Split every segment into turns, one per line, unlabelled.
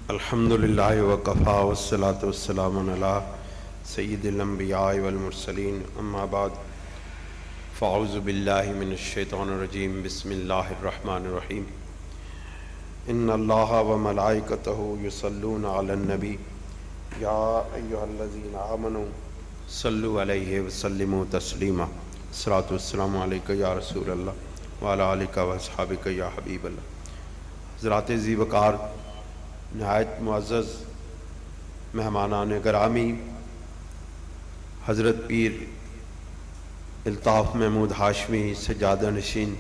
الحمدللہ وکفا والصلاة والسلام علی سید الانبیاء والمرسلین، اما بعد فاعوذ باللہ من الشیطان الرجیم، بسم اللہ الرحمن الرحیم۔ ان اللہ وملائکتہ یصلون علی النبی یا ایہا الذین آمنوا صلوا علیہ وسلموا تسلیما۔ الصلاۃ والسلام علیک یا رسول اللہ وعلی آلک واصحابک یا حبیب اللہ۔ حضرات ذی وقار، نہایت معزز مہمانان گرامی، حضرت پیر الطاف محمود ہاشمی سجادہ نشین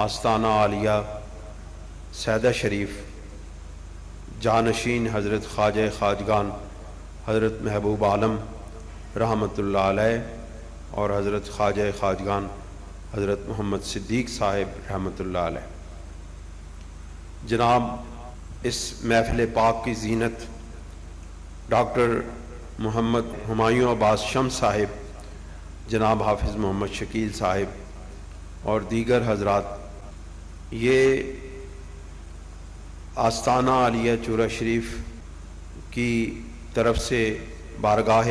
آستانہ عالیہ سیدہ شریف، جانشین حضرت خواجہ خواجگان حضرت محبوب عالم رحمۃ اللہ علیہ اور حضرت خواجہ خواجگان حضرت محمد صدیق صاحب رحمۃ اللہ علیہ، جناب اس محفل پاک کی زینت ڈاکٹر محمد ہمایوں عباس شمس صاحب، جناب حافظ محمد شکیل صاحب اور دیگر حضرات، یہ آستانہ عالیہ چورہ شریف کی طرف سے بارگاہ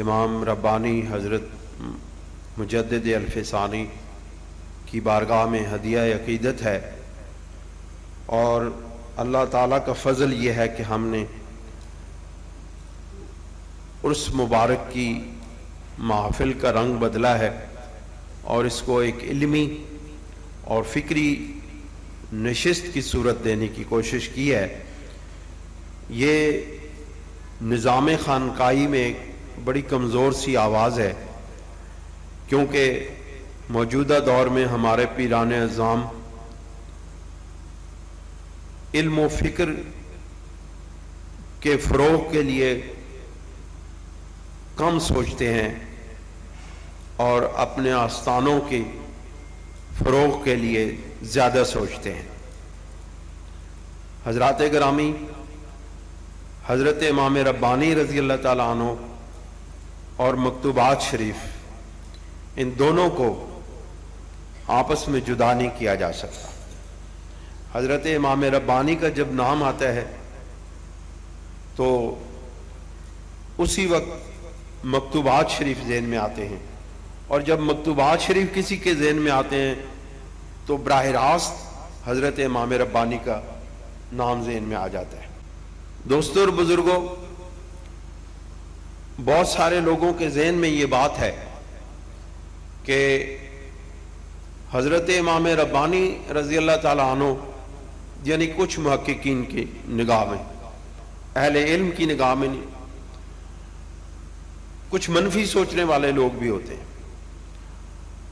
امام ربانی حضرت مجدد الف ثانی کی بارگاہ میں ہدیہ عقیدت ہے، اور اللہ تعالیٰ کا فضل یہ ہے کہ ہم نے عرس مبارک کی محفل کا رنگ بدلا ہے اور اس کو ایک علمی اور فکری نشست کی صورت دینے کی کوشش کی ہے۔ یہ نظام خانقاہی میں ایک بڑی کمزور سی آواز ہے، کیونکہ موجودہ دور میں ہمارے پیران اعظام علم و فکر کے فروغ کے لیے کم سوچتے ہیں اور اپنے آستانوں کے فروغ کے لیے زیادہ سوچتے ہیں۔ حضرات گرامی، حضرت امام ربانی رضی اللہ تعالیٰ عنہ اور مکتوبات شریف، ان دونوں کو آپس میں جدا نہیں کیا جا سکتا۔ حضرت امام ربانی کا جب نام آتا ہے تو اسی وقت مکتوبات شریف ذہن میں آتے ہیں، اور جب مکتوبات شریف کسی کے ذہن میں آتے ہیں تو براہ راست حضرت امام ربانی کا نام ذہن میں آ جاتا ہے۔ دوستوں اور بزرگوں، بہت سارے لوگوں کے ذہن میں یہ بات ہے کہ حضرت امام ربانی رضی اللہ تعالیٰ عنہ، یعنی کچھ محققین کی نگاہ میں، اہل علم کی نگاہ میں نہیں، کچھ منفی سوچنے والے لوگ بھی ہوتے ہیں،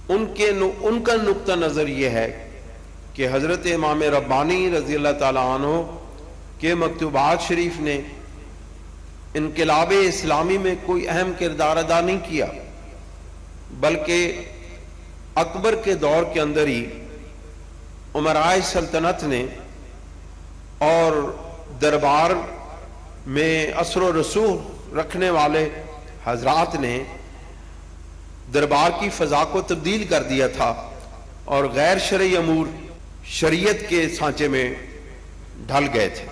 ان کا نقطہ نظر یہ ہے کہ حضرت امام ربانی رضی اللہ تعالیٰ عنہ کے مکتوبات شریف نے انقلاب اسلامی میں کوئی اہم کردار ادا نہیں کیا، بلکہ اکبر کے دور کے اندر ہی امرائے سلطنت نے اور دربار میں اثر و رسوخ رکھنے والے حضرات نے دربار کی فضا کو تبدیل کر دیا تھا اور غیر شرعی امور شریعت کے سانچے میں ڈھل گئے تھے۔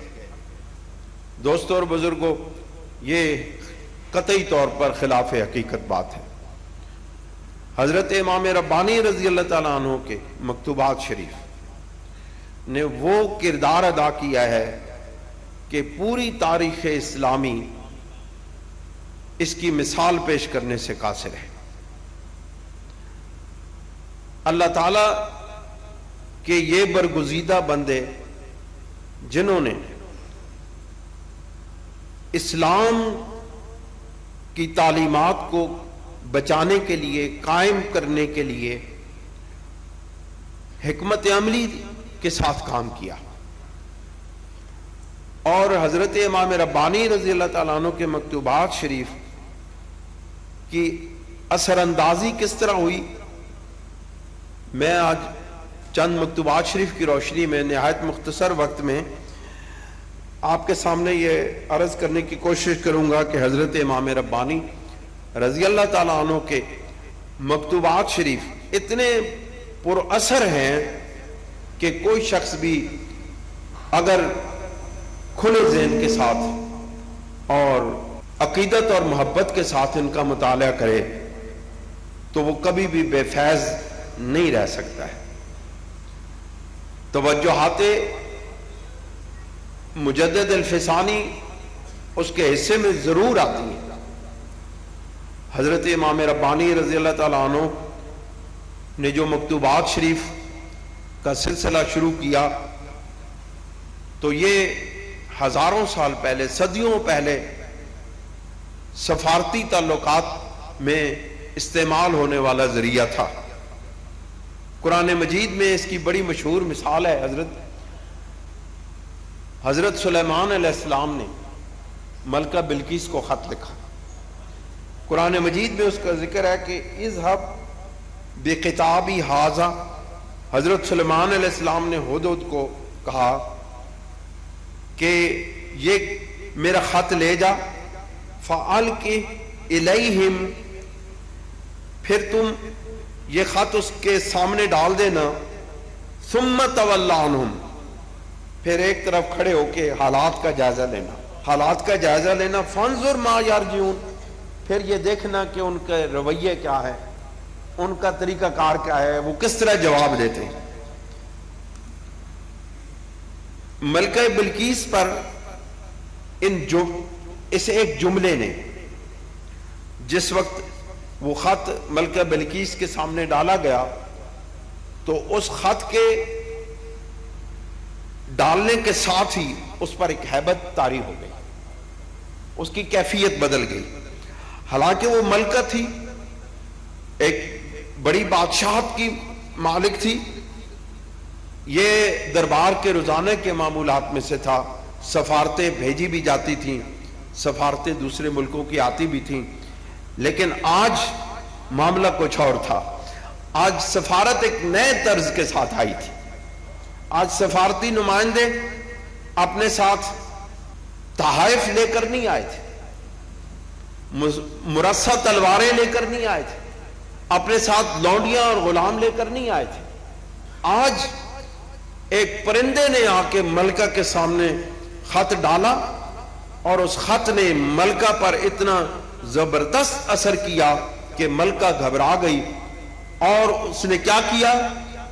دوستوں اور بزرگوں، یہ قطعی طور پر خلاف حقیقت بات ہے۔ حضرت امام ربانی رضی اللہ تعالیٰ عنہ کے مکتوبات شریف نے وہ کردار ادا کیا ہے کہ پوری تاریخ اسلامی اس کی مثال پیش کرنے سے قاصر ہے۔ اللہ تعالیٰ کے یہ برگزیدہ بندے جنہوں نے اسلام کی تعلیمات کو بچانے کے لیے، قائم کرنے کے لیے حکمت عملی کے ساتھ کام کیا، اور حضرت امام ربانی رضی اللہ تعالیٰ عنہ کے مکتوبات شریف کی اثر اندازی کس طرح ہوئی، میں آج چند مکتوبات شریف کی روشنی میں نہایت مختصر وقت میں آپ کے سامنے یہ عرض کرنے کی کوشش کروں گا کہ حضرت امام ربانی رضی اللہ تعالیٰ عنہ کے مکتوبات شریف اتنے پر اثر ہیں کہ کوئی شخص بھی اگر کھلے ذہن کے ساتھ اور عقیدت اور محبت کے ساتھ ان کا مطالعہ کرے تو وہ کبھی بھی بے فیض نہیں رہ سکتا ہے۔ توجہات مجدد الفسانی اس کے حصے میں ضرور آتی ہیں۔ حضرت امام ربانی رضی اللہ تعالیٰ عنہ نے جو مکتوبات شریف کا سلسلہ شروع کیا تو یہ ہزاروں سال پہلے، صدیوں پہلے سفارتی تعلقات میں استعمال ہونے والا ذریعہ تھا۔ قرآن مجید میں اس کی بڑی مشہور مثال ہے۔ حضرت سلیمان علیہ السلام نے ملکہ بلقیس کو خط لکھا۔ قرآن مجید میں اس کا ذکر ہے کہ اذهب بکتابی ھذا، حضرت سلیمان علیہ السلام نے ہدہد کو کہا کہ یہ میرا خط لے جا، فَأَلْقِ إِلَيْهِمْ، پھر تم یہ خط اس کے سامنے ڈال دینا، ثُمَّ تَوَلَّ عَنْهُمْ، پھر ایک طرف کھڑے ہو کے حالات کا جائزہ لینا، حالات کا جائزہ لینا، فَانْظُرْ مَا يَرْجِعُونَ، پھر یہ دیکھنا کہ ان کے رویے کیا ہے، ان کا طریقہ کار کیا ہے، وہ کس طرح جواب دیتے ہیں۔ ملکہ بلقیس پر اس ایک جملے نے، جس وقت وہ خط ملکہ بلقیس کے سامنے ڈالا گیا تو اس خط کے ڈالنے کے ساتھ ہی اس پر ایک ہیبت طاری ہو گئی، اس کی کیفیت بدل گئی۔ حالانکہ وہ ملکہ تھی، ایک بڑی بادشاہت کی مالک تھی، یہ دربار کے روزانے کے معمولات میں سے تھا، سفارتیں بھیجی بھی جاتی تھیں، سفارتیں دوسرے ملکوں کی آتی بھی تھیں، لیکن آج معاملہ کچھ اور تھا۔ آج سفارت ایک نئے طرز کے ساتھ آئی تھی۔ آج سفارتی نمائندے اپنے ساتھ تحائف لے کر نہیں آئے تھے، مرصع تلواریں لے کر نہیں آئے تھے، اپنے ساتھ لونڈیاں اور غلام لے کر نہیں آئے تھے۔ آج ایک پرندے نے آ کے ملکہ کے سامنے خط ڈالا اور اس خط نے ملکہ پر اتنا زبردست اثر کیا کہ ملکہ گھبرا گئی، اور اس نے کیا کیا؟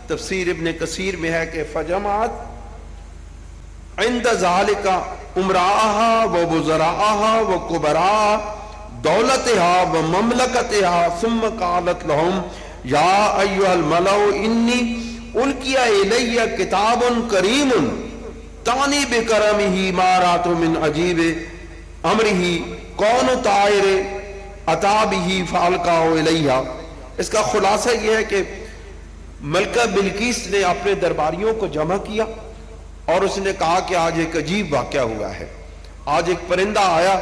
تفسیر ابن کثیر میں ہے کہ فجمعت عند ذالک امراءها ووزراءها وكبراء دولتها ومملكتها ثم قالت لهم يا ايها الملأ اني القي الي كتاب كريم تعني بكرمه ما رات من عجيب امره کون طائر عطا به فالقاه اليها۔ اس کا خلاصہ یہ ہے کہ ملکہ بلقیس نے اپنے درباریوں کو جمع کیا اور اس نے کہا کہ آج ایک عجیب واقعہ ہوا ہے۔ آج ایک پرندہ آیا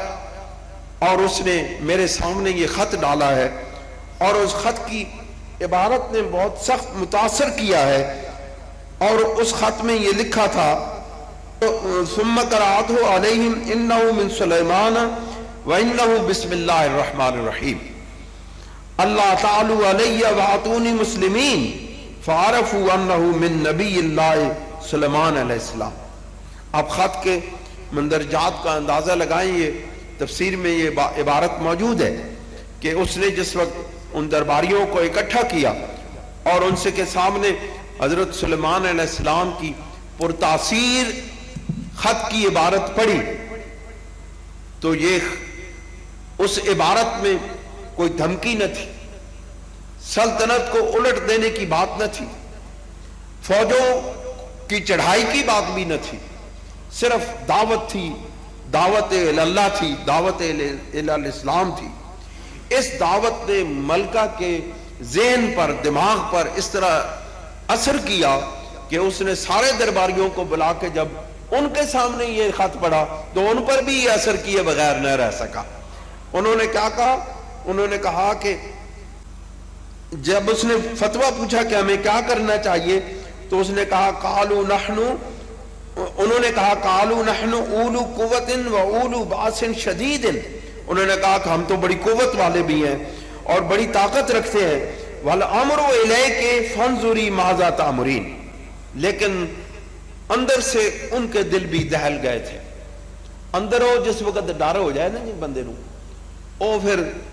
اور اس نے میرے سامنے یہ خط ڈالا ہے، اور اس خط کی عبارت نے بہت سخت متاثر کیا ہے، اور اس خط میں یہ لکھا تھا ثم قرأته عليهم انه من سليمان وانه بسم الله الرحمن الرحیم اللہ تعالی علی واتونی مسلمین فعرفوا انه من نبی اللہ سلیمان علیہ السلام۔ آپ خط کے مندرجات کا اندازہ لگائیں، یہ تفسیر میں یہ عبارت موجود ہے کہ اس نے جس وقت ان درباریوں کو اکٹھا کیا اور ان سے کے سامنے حضرت سلیمان علیہ السلام کی پرتاثیر خط کی عبارت پڑھی تو یہ اس عبارت میں کوئی دھمکی نہ تھی، سلطنت کو الٹ دینے کی بات نہ تھی، فوجوں کی چڑھائی کی بات بھی نہ تھی، صرف دعوت تھی، دعوت اللہ تھی، دعوت الاسلام تھی۔ اس دعوت نے ملکہ کے ذہن پر، دماغ پر اس طرح اثر کیا کہ اس نے سارے درباریوں کو بلا کے جب ان کے سامنے یہ خط پڑھا تو ان پر بھی یہ اثر کیے بغیر نہ رہ سکا۔ انہوں نے کیا کہا؟ انہوں نے کہا کہ جب اس نے فتویٰ پوچھا کہ ہمیں کیا کرنا چاہیے تو اس نے کہا انہوں نے کہا قالوا نحن اولو قوت و اولو باس شدید، انہوں نے کہا کہ ہم تو بڑی قوت والے بھی ہیں اور بڑی طاقت رکھتے ہیں، والامر الیک فانظری ماذا تأمرین، لیکن اندر سے ان کے دل بھی دہل گئے تھے، ਅੰਦਰੋਂ ਜਿਸ ਵਕਤ ਡਰ ਹੋ ਜਾਏ ਨਾ ਜੀ ਬੰਦੇ ਨੂੰ, ਉਹ ਫਿਰ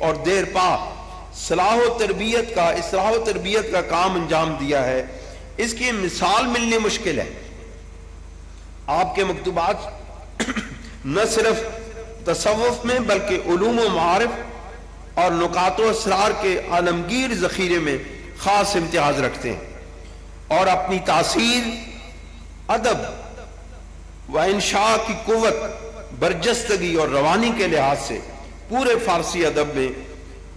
اور دیر پا اصلاح و تربیت کا کام انجام دیا ہے، اس کی مثال ملنی مشکل ہے۔ آپ کے مکتوبات نہ صرف تصوف میں بلکہ علوم و معارف اور نکات و اسرار کے عالمگیر ذخیرے میں خاص امتیاز رکھتے ہیں، اور اپنی تاثیر، ادب و انشاء کی قوت، برجستگی اور روانی کے لحاظ سے پورے فارسی ادب میں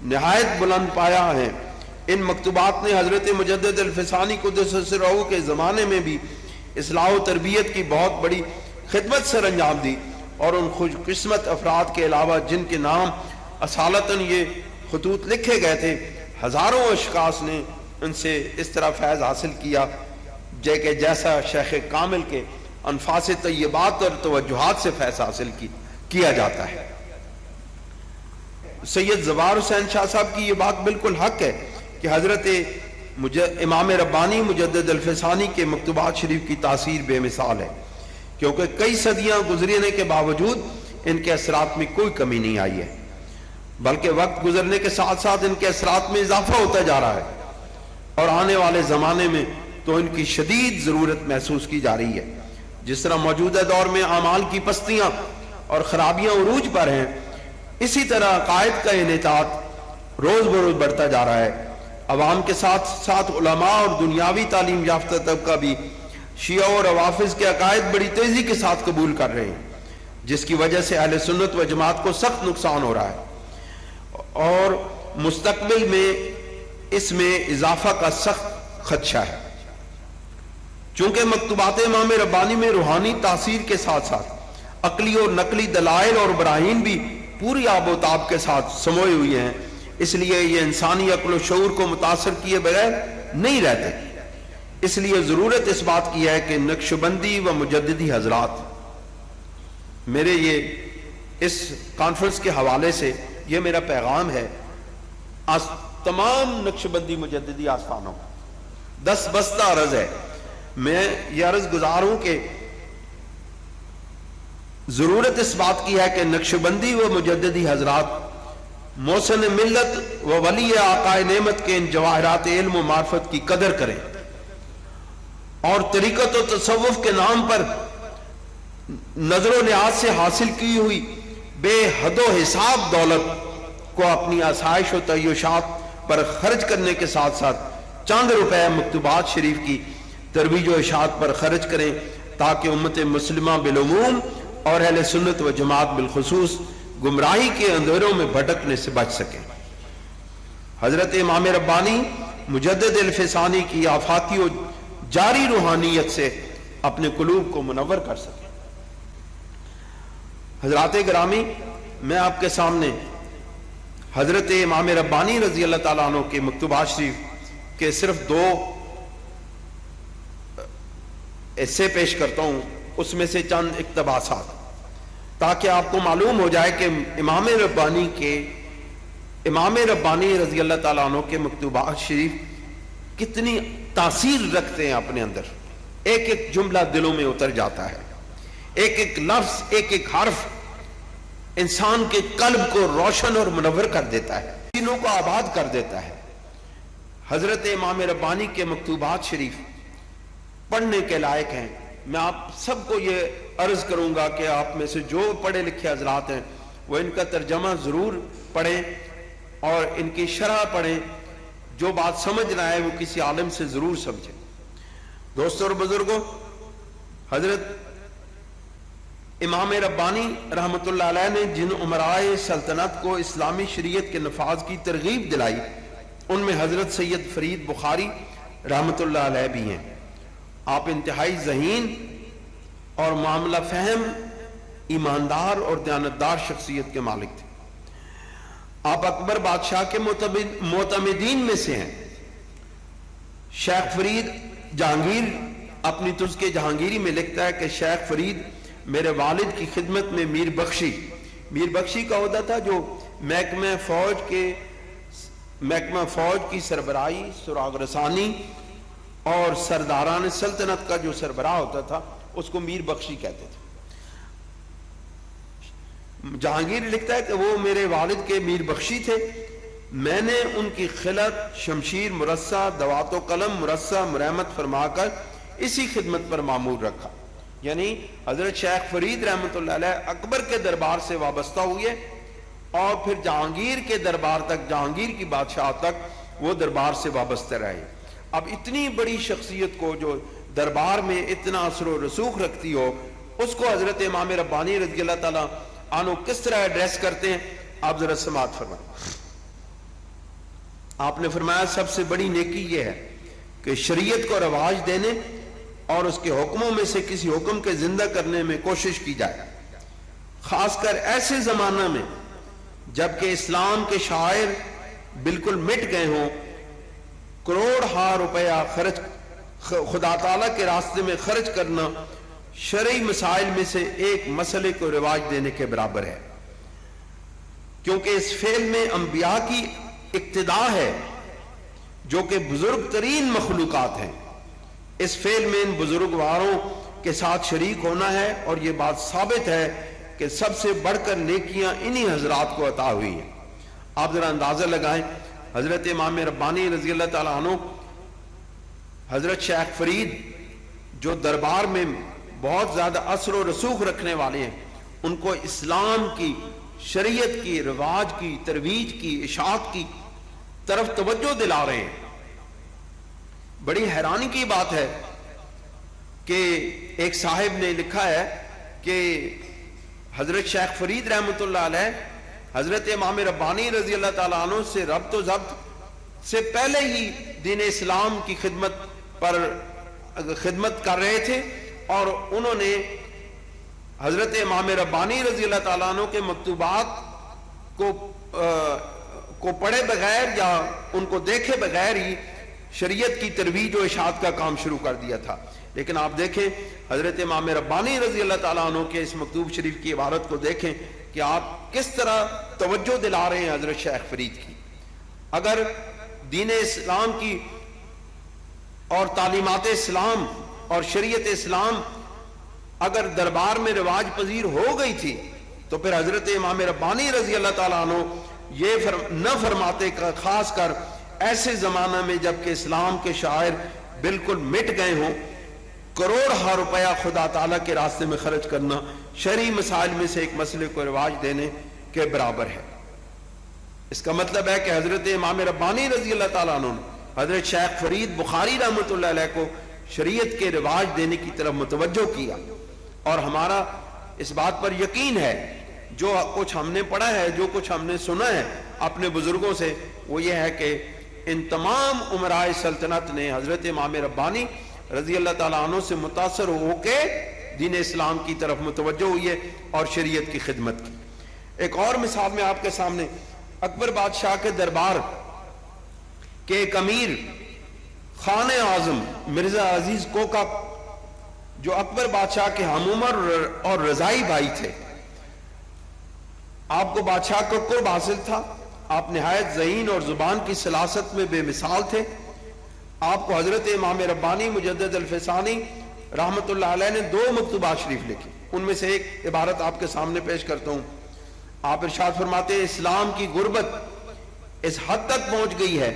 نہایت بلند پایا ہے۔ ان مکتوبات نے حضرت مجدد الفسانی قدس سرہ کے زمانے میں بھی اصلاح و تربیت کی بہت بڑی خدمت سر انجام دی، اور ان خوش قسمت افراد کے علاوہ جن کے نام اصالتاً یہ خطوط لکھے گئے تھے، ہزاروں اشخاص نے ان سے اس طرح فیض حاصل کیا جیسا شیخ کامل کے انفاس طیبات اور توجہات سے فیض حاصل کیا جاتا ہے۔ سید زوار حسین شاہ صاحب کی یہ بات بالکل حق ہے کہ حضرت امام ربانی مجدد الفسانی کے مکتوبات شریف کی تاثیر بے مثال ہے، کیونکہ کئی صدیاں گزرنے کے باوجود ان کے اثرات میں کوئی کمی نہیں آئی ہے، بلکہ وقت گزرنے کے ساتھ ساتھ ان کے اثرات میں اضافہ ہوتا جا رہا ہے، اور آنے والے زمانے میں تو ان کی شدید ضرورت محسوس کی جا رہی ہے۔ جس طرح موجودہ دور میں اعمال کی پستیاں اور خرابیاں عروج پر ہیں، اسی طرح عقائد کا انحطاط روز بروز بڑھتا جا رہا ہے۔ عوام کے ساتھ ساتھ علماء اور دنیاوی تعلیم یافتہ طبقہ بھی شیعہ اور روافض کے عقائد بڑی تیزی کے ساتھ قبول کر رہے ہیں، جس کی وجہ سے اہل سنت و جماعت کو سخت نقصان ہو رہا ہے، اور مستقبل میں اس میں اضافہ کا سخت خدشہ ہے۔ چونکہ مکتوبات امام ربانی میں روحانی تاثیر کے ساتھ ساتھ عقلی اور نقلی دلائل اور براہین بھی پوری آب و تاب کے ساتھ سموئے ہوئے ہیں، اس لیے یہ انسانی عقل و شعور کو متاثر کیے بغیر نہیں رہتے۔ اس لیے ضرورت اس بات کی ہے کہ نقشبندی و مجددی حضرات، میرے یہ اس کانفرنس کے حوالے سے یہ میرا پیغام ہے تمام نقشبندی مجددی آستانوں کو، دس بستہ عرض ہے، میں یہ عرض گزار ہوں کہ ضرورت اس بات کی ہے کہ نقشبندی و مجددی حضرات محسن ملت و ولی آقا نعمت کے ان جواہرات علم و معرفت کی قدر کریں، اور طریقت و تصوف کے نام پر نظر و نیاز سے حاصل کی ہوئی بے حد و حساب دولت کو اپنی آسائش و تعیشات پر خرچ کرنے کے ساتھ ساتھ چند روپے مکتوبات شریف کی ترویج و اشاعت پر خرچ کریں، تاکہ امت مسلمہ بالعموم اور اہل سنت و جماعت بالخصوص گمراہی کے اندھیروں میں بھٹکنے سے بچ سکیں۔ حضرت امام ربانی مجدد الفسانی کی آفاقی و جاری روحانیت سے اپنے قلوب کو منور کر سکیں۔ حضرات گرامی، میں آپ کے سامنے حضرت امام ربانی رضی اللہ تعالیٰ عنہ کے مکتوبات شریف کے صرف 2 ایسے پیش کرتا ہوں، اس میں سے چند اقتباسات، تاکہ آپ کو معلوم ہو جائے کہ امام ربانی رضی اللہ تعالیٰ عنہ کے مکتوبات شریف کتنی تاثیر رکھتے ہیں اپنے اندر۔ ایک ایک جملہ دلوں میں اتر جاتا ہے، ایک ایک لفظ، ایک ایک حرف انسان کے قلب کو روشن اور منور کر دیتا ہے، دینوں کو آباد کر دیتا ہے۔ حضرت امام ربانی کے مکتوبات شریف پڑھنے کے لائق ہیں۔ میں آپ سب کو یہ عرض کروں گا کہ آپ میں سے جو پڑھے لکھے حضرات ہیں وہ ان کا ترجمہ ضرور پڑھیں اور ان کی شرح پڑھیں، جو بات سمجھ رہا ہے وہ کسی عالم سے ضرور سمجھیں۔ دوستوں اور بزرگوں، حضرت امام ربانی رحمت اللہ علیہ نے جن امرائے سلطنت کو اسلامی شریعت کے نفاذ کی ترغیب دلائی، ان میں حضرت سید فرید بخاری رحمت اللہ علیہ بھی ہیں۔ آپ انتہائی ذہین اور معاملہ فہم، ایماندار اور دیانتدار شخصیت کے مالک تھے۔ آپ اکبر بادشاہ کے معتمدین میں سے ہیں۔ شیخ فرید جہانگیر اپنی تذکرہ جہانگیری میں لکھتا ہے کہ شیخ فرید میرے والد کی خدمت میں میر بخشی کا عہدہ تھا، جو محکمہ فوج کی سربراہی، سراغ رسانی اور سرداران سلطنت کا جو سربراہ ہوتا تھا اس کو میر بخشی کہتے تھے۔ جہانگیر لکھتا ہے کہ وہ میرے والد کے میر بخشی تھے، میں نے ان کی خلعت، شمشیر مرصع، دوات و قلم مرصع مرحمت فرما کر اسی خدمت پر معمور رکھا. یعنی حضرت شیخ فرید رحمۃ اللہ علیہ اکبر کے دربار سے وابستہ ہوئے اور پھر جہانگیر کے دربار تک، جہانگیر کی بادشاہ تک وہ دربار سے وابستہ رہے. اب اتنی بڑی شخصیت کو جو دربار میں اتنا اثر و رسوخ رکھتی ہو، اس کو حضرت امام ربانی رضی اللہ تعالیٰ عنہ کس طرح ایڈریس کرتے ہیں، آپ ذرا سماعت فرمائیں. آپ نے فرمایا سب سے بڑی نیکی یہ ہے کہ شریعت کو رواج دینے اور اس کے حکموں میں سے کسی حکم کے زندہ کرنے میں کوشش کی جائے، خاص کر ایسے زمانہ میں جبکہ اسلام کے شاعر بالکل مٹ گئے ہوں. کروڑ ہا روپیہ خرچ خدا تعالیٰ کے راستے میں خرچ کرنا شرعی مسائل میں سے ایک مسئلے کو رواج دینے کے برابر ہے، کیونکہ اس فعل میں انبیاء کی اقتداء ہے جو کہ بزرگ ترین مخلوقات ہیں. اس فعل میں ان بزرگواروں کے ساتھ شریک ہونا ہے، اور یہ بات ثابت ہے کہ سب سے بڑھ کر نیکیاں انہی حضرات کو عطا ہوئی ہیں. آپ ذرا اندازہ لگائیں، حضرت امام ربانی رضی اللہ تعالیٰ عنہ، حضرت شیخ فرید جو دربار میں بہت زیادہ اثر و رسوخ رکھنے والے ہیں، ان کو اسلام کی، شریعت کی، رواج کی، ترویج کی، اشاعت کی طرف توجہ دلا رہے ہیں. بڑی حیرانی کی بات ہے کہ ایک صاحب نے لکھا ہے کہ حضرت شیخ فرید رحمۃ اللہ علیہ حضرت امام ربانی رضی اللہ تعالیٰ عنہ سے ربط و ضبط سے پہلے ہی دین اسلام کی خدمت کر رہے تھے، اور انہوں نے حضرت امام ربانی رضی اللہ تعالیٰ عنہ کے مکتوبات کو پڑھے بغیر یا ان کو دیکھے بغیر ہی شریعت کی ترویج و اشاعت کا کام شروع کر دیا تھا. لیکن آپ دیکھیں حضرت امام ربانی رضی اللہ تعالیٰ عنہ کے اس مکتوب شریف کی عبارت کو دیکھیں کہ آپ کس طرح توجہ دلا رہے ہیں حضرت شیخ فرید کی. اگر دین اسلام کی اور تعلیمات اسلام اور شریعت اسلام اگر دربار میں رواج پذیر ہو گئی تھی تو پھر حضرت امام ربانی رضی اللہ تعالیٰ عنہ یہ نہ فرماتے، خاص کر ایسے زمانہ میں جبکہ اسلام کے شاعر بالکل مٹ گئے ہوں، کروڑ ہا روپیہ خدا تعالیٰ کے راستے میں خرچ کرنا شرعی مسائل میں سے ایک مسئلے کو رواج دینے کے برابر ہے. اس کا مطلب ہے کہ حضرت امام ربانی رضی اللہ تعالیٰ عنہ نے حضرت شیخ فرید بخاری رحمۃ اللہ علیہ کو شریعت کے رواج دینے کی طرف متوجہ کیا. اور ہمارا اس بات پر یقین ہے، جو کچھ ہم نے پڑھا ہے، جو کچھ ہم نے سنا ہے اپنے بزرگوں سے، وہ یہ ہے کہ ان تمام امراء سلطنت نے حضرت امام ربانی رضی اللہ تعالیٰ عنہ سے متاثر ہو کے دین اسلام کی طرف متوجہ ہوئی ہے اور شریعت کی خدمت کی. ایک اور مثال میں آپ کے سامنے اکبر بادشاہ کے دربار کے ایک امیر خان اعظم مرزا عزیز کوکا، جو اکبر بادشاہ کے ہم عمر اور رضائی بھائی تھے، آپ کو بادشاہ کا قرب حاصل تھا. آپ نہایت ذہین اور زبان کی سلاست میں بے مثال تھے. آپ کو حضرت امام ربانی مجدد الفسانی رحمت اللہ علیہ نے 2 مکتوبات شریف لکھی. ان میں سے ایک عبارت آپ کے سامنے پیش کرتا ہوں. آپ ارشاد فرماتے ہیں اسلام کی غربت اس حد تک پہنچ گئی ہے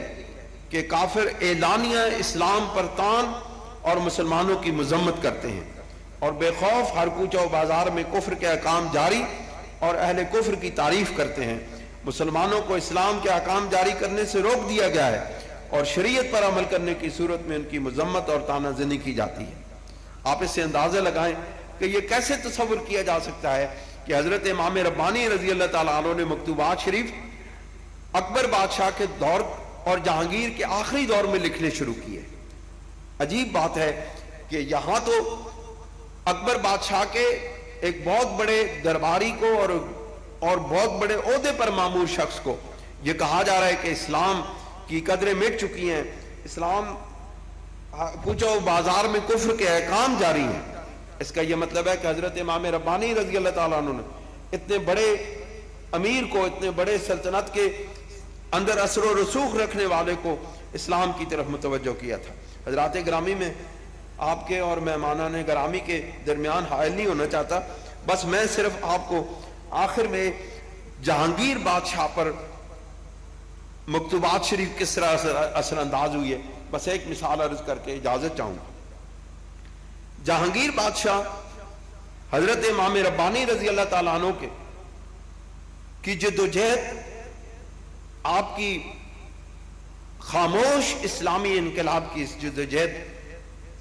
کہ کافر اعلانیہ اسلام پر تان اور مسلمانوں کی مذمت کرتے ہیں اور بے خوف ہر کوچہ و بازار میں کفر کے احکام جاری اور اہل کفر کی تعریف کرتے ہیں. مسلمانوں کو اسلام کے احکام جاری کرنے سے روک دیا گیا ہے اور شریعت پر عمل کرنے کی صورت میں ان کی مذمت اور طعنہ زنی کی جاتی ہے. آپ اس سے اندازہ لگائیں کہ یہ کیسے تصور کیا جا سکتا ہے کہ حضرت امام ربانی رضی اللہ تعالیٰ عنہ نے مکتوبات شریف اکبر بادشاہ کے دور اور جہانگیر کے آخری دور میں لکھنے شروع کیے. عجیب بات ہے کہ یہاں تو اکبر بادشاہ کے ایک بہت بڑے درباری کو اور بہت بڑے عہدے پر معمور شخص کو یہ کہا جا رہا ہے کہ اسلام کی قدریں مٹ چکی ہیں، اسلام پوچھو بازار میں کفر کے احکام جاری ہیں. اس کا یہ مطلب ہے کہ حضرت امام ربانی رضی اللہ تعالیٰ عنہ نے اتنے بڑے امیر کو، اتنے بڑے سلطنت کے اندر اثر و رسوخ رکھنے والے کو اسلام کی طرف متوجہ کیا تھا. حضرات گرامی، میں آپ کے اور مہمانان گرامی کے درمیان حائل نہیں ہونا چاہتا، بس میں صرف آپ کو آخر میں جہانگیر بادشاہ پر مکتوبات شریف کس طرح اثر انداز ہوئی ہے، بس ایک مثال عرض کر کے اجازت چاہوں گا۔ جہانگیر بادشاہ حضرت امام ربانی رضی اللہ تعالیٰ عنہ کی جد و جہد، آپ کی خاموش اسلامی انقلاب کی اس جد و جہد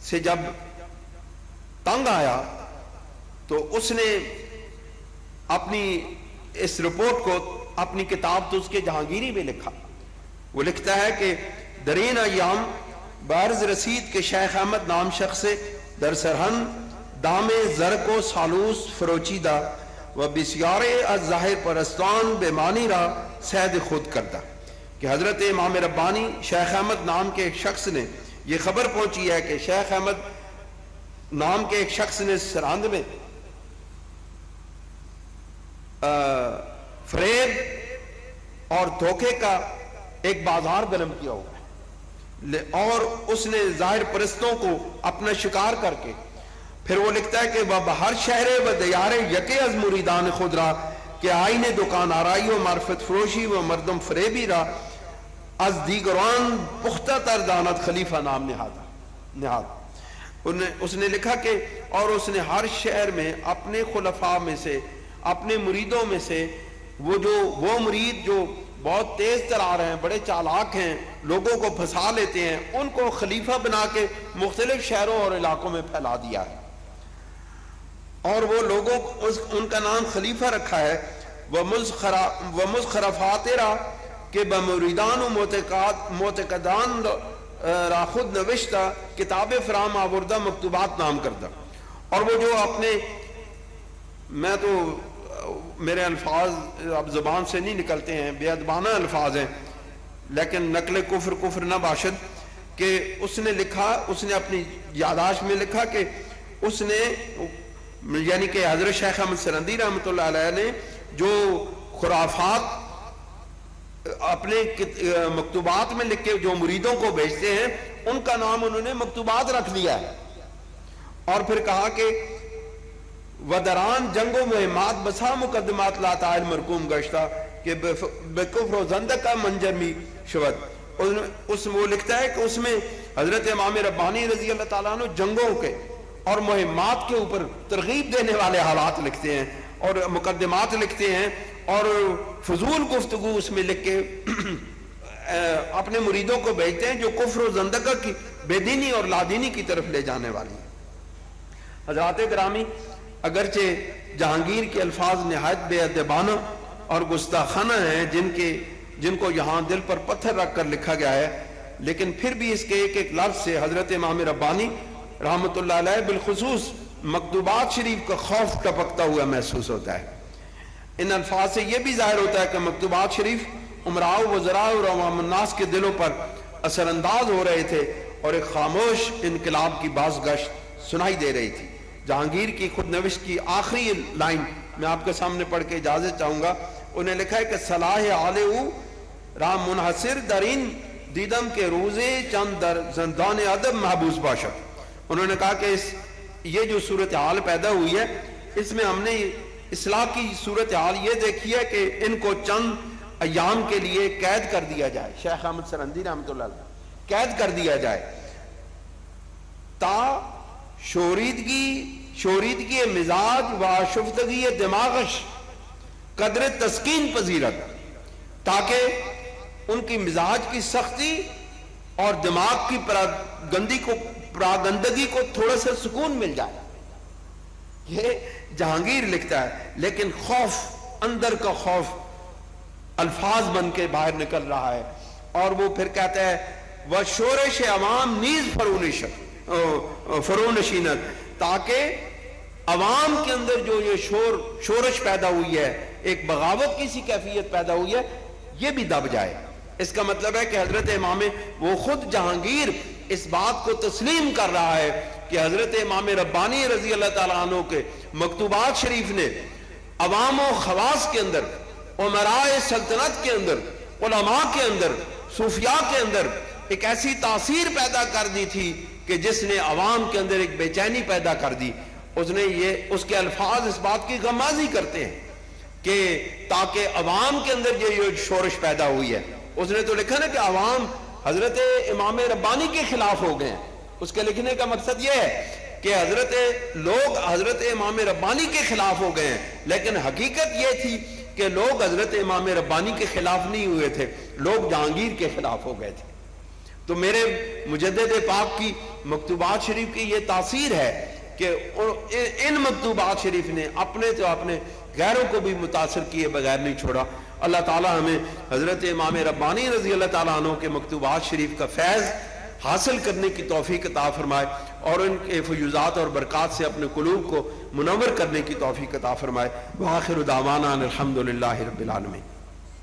سے جب تنگ آیا تو اس نے اپنی اس رپورٹ کو اپنی کتاب تو اس کے جہانگیری میں لکھا۔ وہ لکھتا ہے کہ درین ایام بارز رسید کے شیخ احمد نام شخص در سرہن دام زرق و سالوس فروچیدہ و بسیار از ظاہر پرستان بے معنی را سید خود کردہ، کہ حضرت امام ربانی شیخ احمد نام کے ایک شخص نے یہ خبر پہنچی ہے کہ شیخ احمد نام کے ایک شخص نے سرہند میں فریب اور دھوکے کا ایک بازار گرم کیا ہوا ہے، اور اس نے ظاہر پرستوں کو اپنا شکار کر کے پھر وہ لکھتا ہے کہ ہر شہر و دیار یکے از مریدان خود را کہ آئین دکان آرائی و معرفت فروشی و مردم فریبی را از دیگران پختہ تر دانت خلیفہ نام نہاد۔ اس نے لکھا کہ اور اس نے ہر شہر میں اپنے خلفاء میں سے، اپنے مریدوں میں سے وہ مرید جو بہت تیز ترار ہیں، بڑے چالاک ہیں، لوگوں کو پھنسا لیتے ہیں، ان کو خلیفہ بنا کے مختلف شہروں اور علاقوں میں پھیلا دیا ہے، اور وہ لوگوں ان کا نام خلیفہ رکھا ہے۔ ومزخرفات را کہ بمریدان و معتقدان را خود نوشتہ کتاب فرام آوردہ مکتوبات نام کردہ، اور وہ جو اپنے، میں تو میرے الفاظ اب زبان سے نہیں نکلتے ہیں، بے ادبانہ الفاظ ہیں، لیکن نقل کفر نہ باشد، کہ اس نے لکھا، اس نے اپنی یادداشت میں لکھا کہ اس نے، یعنی کہ حضرت شیخ احمد سرندی رحمۃ اللہ علیہ نے جو خرافات اپنے مکتوبات میں لکھ کے جو مریدوں کو بھیجتے ہیں، ان کا نام انہوں نے مکتوبات رکھ لیا ہے، اور پھر کہا کہ ودران جنگ و مہمات بسا مقدمات لا تعال مرکوم گشتہ کہ بکفر و زندق کا منجرمی شود۔ اس وہ لکھتا ہے کہ اس میں حضرت امام ربانی رضی اللہ تعالیٰ عنہ جنگوں کے اور مہمات کے اوپر ترغیب دینے والے حالات لکھتے ہیں اور مقدمات لکھتے ہیں، اور فضول گفتگو اس میں لکھ کے اپنے مریدوں کو بھیجتے ہیں جو کفر و زندقہ کی، بے دینی اور لادینی کی طرف لے جانے والی ہیں۔ حضرات گرامی، اگرچہ جہانگیر کے الفاظ نہایت بے ادبانہ اور گستاخانہ ہیں جن کو یہاں دل پر پتھر رکھ کر لکھا گیا ہے، لیکن پھر بھی اس کے ایک ایک لفظ سے حضرت امام ربانی رحمۃ اللہ علیہ بالخصوص مکتوبات شریف کا خوف ٹپکتا ہوا محسوس ہوتا ہے۔ ان الفاظ سے یہ بھی ظاہر ہوتا ہے کہ مکتوبات شریف امراء و وزراء اور عوام الناس کے دلوں پر اثر انداز ہو رہے تھے، اور ایک خاموش انقلاب کی باز گشت سنائی دے رہی تھی۔ جہانگیر کی خود نوشت کی آخری لائن میں آپ کے سامنے پڑھ کے اجازت چاہوں گا۔ انہیں لکھا ہے کہ صلاح آل او رام منحصر درین دیدم کے روزے چند در زندان ادب محبوس باشد۔ انہوں نے کہا کہ یہ جو صورتحال پیدا ہوئی ہے، اس میں ہم نے اصلاح کی صورتحال یہ دیکھی ہے کہ ان کو چند ایام کے لیے قید کر دیا جائے، شیخ احمد سرندی رحمۃ اللہ علیہ قید کر دیا جائے، تا شوریدگی مزاج و شفتگی دماغش قدر تسکین پذیرت، تاکہ ان کی مزاج کی سختی اور دماغ کی پراگندگی کو تھوڑا سا سکون مل جائے۔ یہ جہانگیر لکھتا ہے، لیکن خوف، اندر کا خوف الفاظ بن کے باہر نکل رہا ہے، اور وہ پھر کہتا ہے وہ شورش عوام نیز فرونشینت، تاکہ عوام کے اندر جو یہ شورش پیدا ہوئی ہے، ایک بغاوت کی سی کیفیت پیدا ہوئی ہے، یہ بھی دب جائے۔ اس کا مطلب ہے کہ حضرت امام، وہ خود جہانگیر اس بات کو تسلیم کر رہا ہے کہ حضرت امام ربانی رضی اللہ تعالیٰ عنہ کے مکتوبات شریف نے عوام و خواص کے اندر، امراء سلطنت کے اندر، علماء کے اندر، صوفیاء کے اندر ایک ایسی تاثیر پیدا کر دی تھی کہ جس نے عوام کے اندر ایک بے چینی پیدا کر دی۔ اس کے الفاظ اس بات کی غمازی کرتے ہیں کہ تاکہ عوام کے اندر یہ شورش پیدا ہوئی ہے. اس نے تو لکھا نا کہ عوام حضرت امام ربانی کے خلاف ہو گئے ہیں. اس کے لکھنے کا مقصد یہ ہے کہ لوگ حضرت امام ربانی کے خلاف ہو گئے ہیں، لیکن حقیقت یہ تھی کہ لوگ حضرت امام ربانی کے خلاف نہیں ہوئے تھے، لوگ جہانگیر کے خلاف ہو گئے تھے. تو میرے مجدد پاک کی مکتوبات شریف کی یہ تاثیر ہے کہ ان مکتوبات شریف نے اپنے غیروں کو بھی متاثر کیے بغیر نہیں چھوڑا. اللہ تعالی ہمیں حضرت امام ربانی رضی اللہ تعالیٰ عنہ کے مکتوبات شریف کا فیض حاصل کرنے کی توفیق عطا فرمائے اور ان کے فیوزات اور برکات سے اپنے قلوب کو منور کرنے کی توفیق عطا فرمائے. وآخر دعوانا الحمدللہ رب العالمین.